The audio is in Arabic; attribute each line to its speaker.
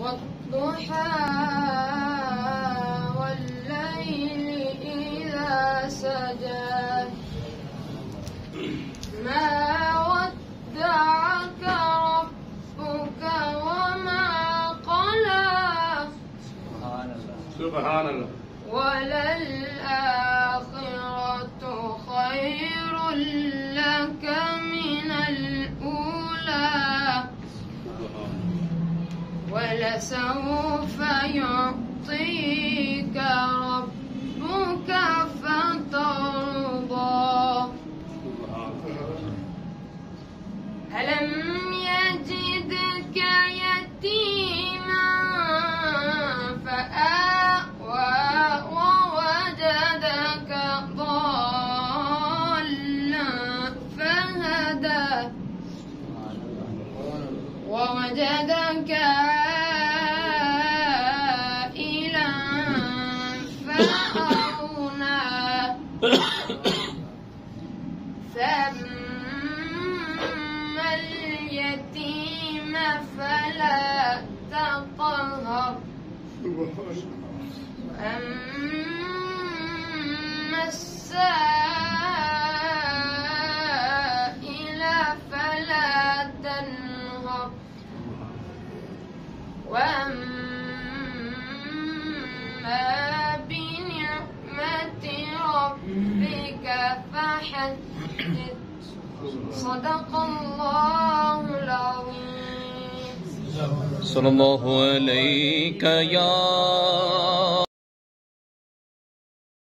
Speaker 1: والضحى والليل إذا سجى ما ودعك ربك وما قلى
Speaker 2: سبحان الله.
Speaker 1: وللآخرة خير لك من الأولى ولسوف يعطيك ربك فترضى ألم يجدك يتيما فآوى ووجدك ضالا فهدى ووجدك عائلا فأغنى فأما اليتيم فلا تقهر وأما السائل فلا تنهر وأما بنعمة ربك فحدث صدق الله العظيم.
Speaker 3: صلى الله عليك يا